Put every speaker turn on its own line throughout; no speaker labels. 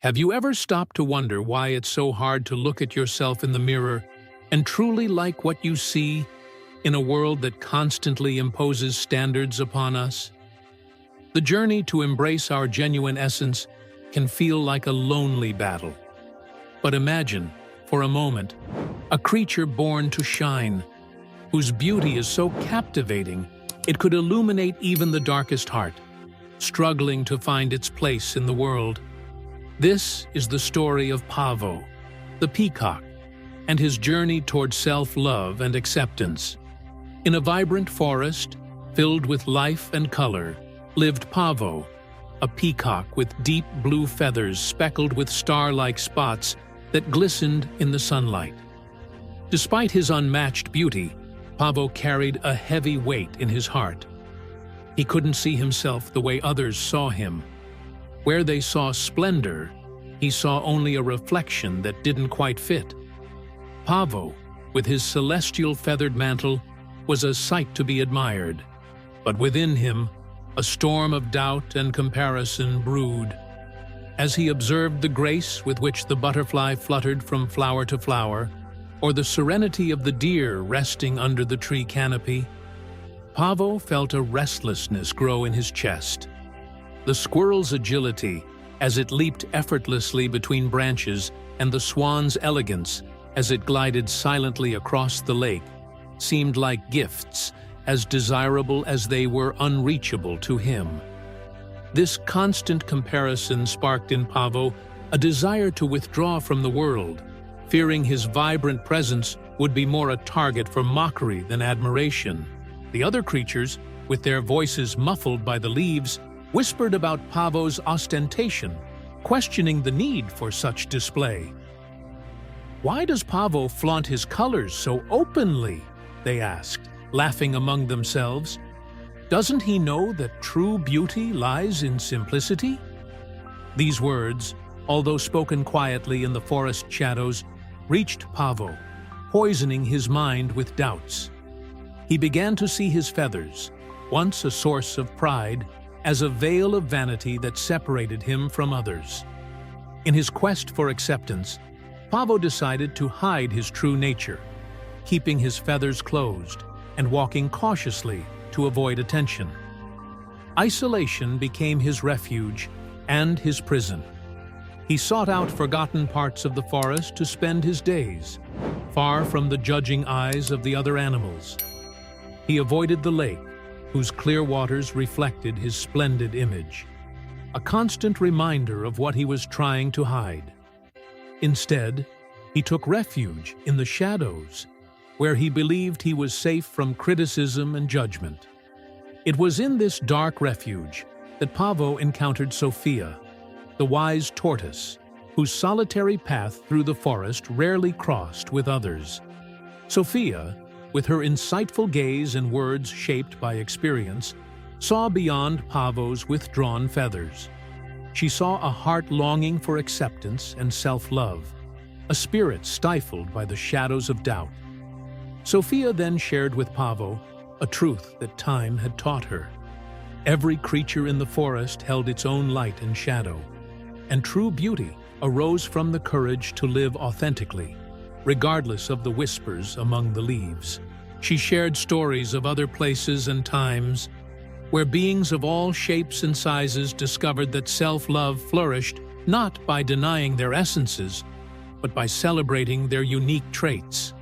Have you ever stopped to wonder why it's so hard to look at yourself in the mirror and truly like what you see in a world that constantly imposes standards upon us? The journey to embrace our genuine essence can feel like a lonely battle. But imagine, for a moment, a creature born to shine, whose beauty is so captivating it could illuminate even the darkest heart, struggling to find its place in the world. This is the story of Paavo, the peacock, and his journey toward self-love and acceptance. In a vibrant forest, filled with life and color, lived Paavo, a peacock with deep blue feathers speckled with star-like spots that glistened in the sunlight. Despite his unmatched beauty, Paavo carried a heavy weight in his heart. He couldn't see himself the way others saw him. Where they saw splendor, he saw only a reflection that didn't quite fit. Paavo, with his celestial feathered mantle, was a sight to be admired. But within him, a storm of doubt and comparison brewed. As he observed the grace with which the butterfly fluttered from flower to flower, or the serenity of the deer resting under the tree canopy, Paavo felt a restlessness grow in his chest. The squirrel's agility, as it leaped effortlessly between branches, and the swan's elegance, as it glided silently across the lake, seemed like gifts, as desirable as they were unreachable to him. This constant comparison sparked in Paavo a desire to withdraw from the world, fearing his vibrant presence would be more a target for mockery than admiration. The other creatures, with their voices muffled by the leaves, whispered about Paavo's ostentation, questioning the need for such display. "Why does Paavo flaunt his colors so openly?" they asked, laughing among themselves. "Doesn't he know that true beauty lies in simplicity?" These words, although spoken quietly in the forest shadows, reached Paavo, poisoning his mind with doubts. He began to see his feathers, once a source of pride, as a veil of vanity that separated him from others. In his quest for acceptance, Paavo decided to hide his true nature, keeping his feathers closed and walking cautiously to avoid attention. Isolation became his refuge and his prison. He sought out forgotten parts of the forest to spend his days, far from the judging eyes of the other animals. He avoided the lake, whose clear waters reflected his splendid image, a constant reminder of what he was trying to hide. Instead, he took refuge in the shadows, where he believed he was safe from criticism and judgment. It was in this dark refuge that Paavo encountered Sophia, the wise tortoise, whose solitary path through the forest rarely crossed with others. Sophia, with her insightful gaze and words shaped by experience, saw beyond Paavo's withdrawn feathers. She saw a heart longing for acceptance and self-love, a spirit stifled by the shadows of doubt. Sophia then shared with Paavo a truth that time had taught her. Every creature in the forest held its own light and shadow, and true beauty arose from the courage to live authentically, regardless of the whispers among the leaves. She shared stories of other places and times where beings of all shapes and sizes discovered that self-love flourished not by denying their essences, but by celebrating their unique traits.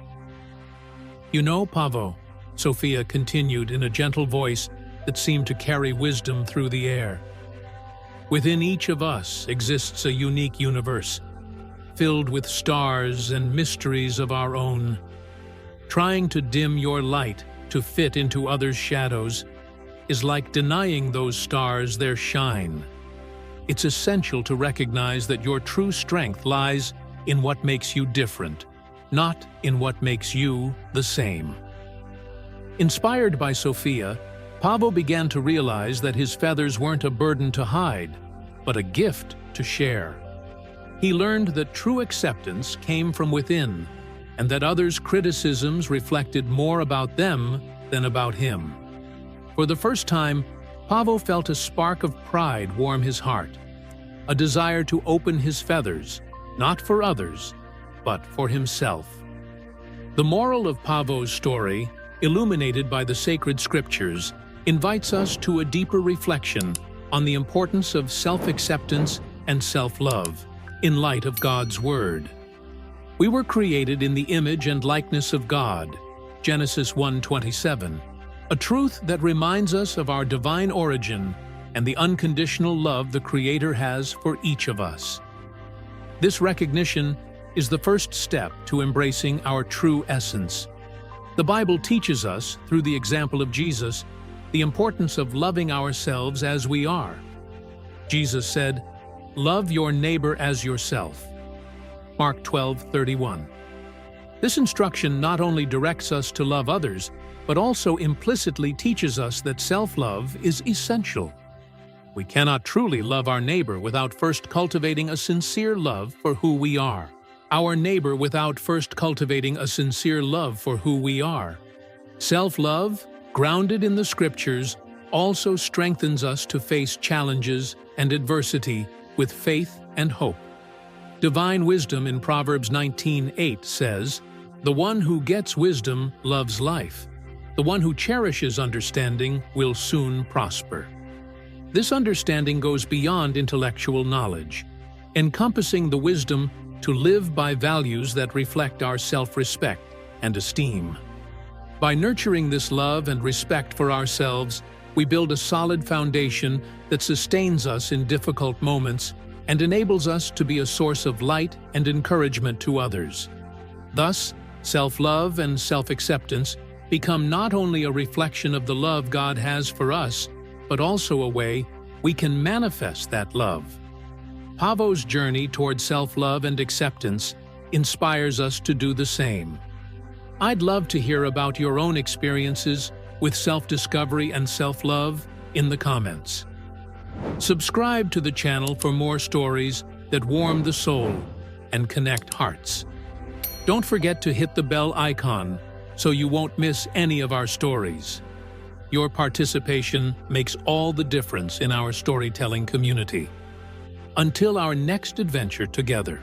"You know, Paavo," Sophia continued in a gentle voice that seemed to carry wisdom through the air, "within each of us exists a unique universe, filled with stars and mysteries of our own. Trying to dim your light to fit into others' shadows is like denying those stars their shine. It's essential to recognize that your true strength lies in what makes you different, not in what makes you the same." Inspired by Sophia, Paavo began to realize that his feathers weren't a burden to hide, but a gift to share. He learned that true acceptance came from within, and that others' criticisms reflected more about them than about him. For the first time, Paavo felt a spark of pride warm his heart. a desire to open his feathers, not for others, but for himself. The moral of Pavo's story, illuminated by the sacred scriptures, invites us to a deeper reflection on the importance of self-acceptance and self-love in light of God's Word. We were created in the image and likeness of God, Genesis 1:27, a truth that reminds us of our divine origin and the unconditional love the Creator has for each of us. This recognition is the first step to embracing our true essence. The Bible teaches us, through the example of Jesus, the importance of loving ourselves as we are. Jesus said, "Love your neighbor as yourself." Mark 12:31. This instruction not only directs us to love others, but also implicitly teaches us that self-love is essential. We cannot truly love our neighbor without first cultivating a sincere love for who we are. Self-love, grounded in the scriptures, also strengthens us to face challenges and adversity with faith and hope. Divine wisdom in Proverbs 19:8 says, "The one who gets wisdom loves life. The one who cherishes understanding will soon prosper." This understanding goes beyond intellectual knowledge, encompassing the wisdom to live by values that reflect our self-respect and esteem. By nurturing this love and respect for ourselves, we build a solid foundation that sustains us in difficult moments and enables us to be a source of light and encouragement to others. Thus, self-love and self-acceptance become not only a reflection of the love God has for us, but also a way we can manifest that love. Pavo's journey toward self-love and acceptance inspires us to do the same. I'd love to hear about your own experiences with self-discovery and self-love in the comments. Subscribe to the channel for more stories that warm the soul and connect hearts. Don't forget to hit the bell icon so you won't miss any of our stories. Your participation makes all the difference in our storytelling community. Until our next adventure together.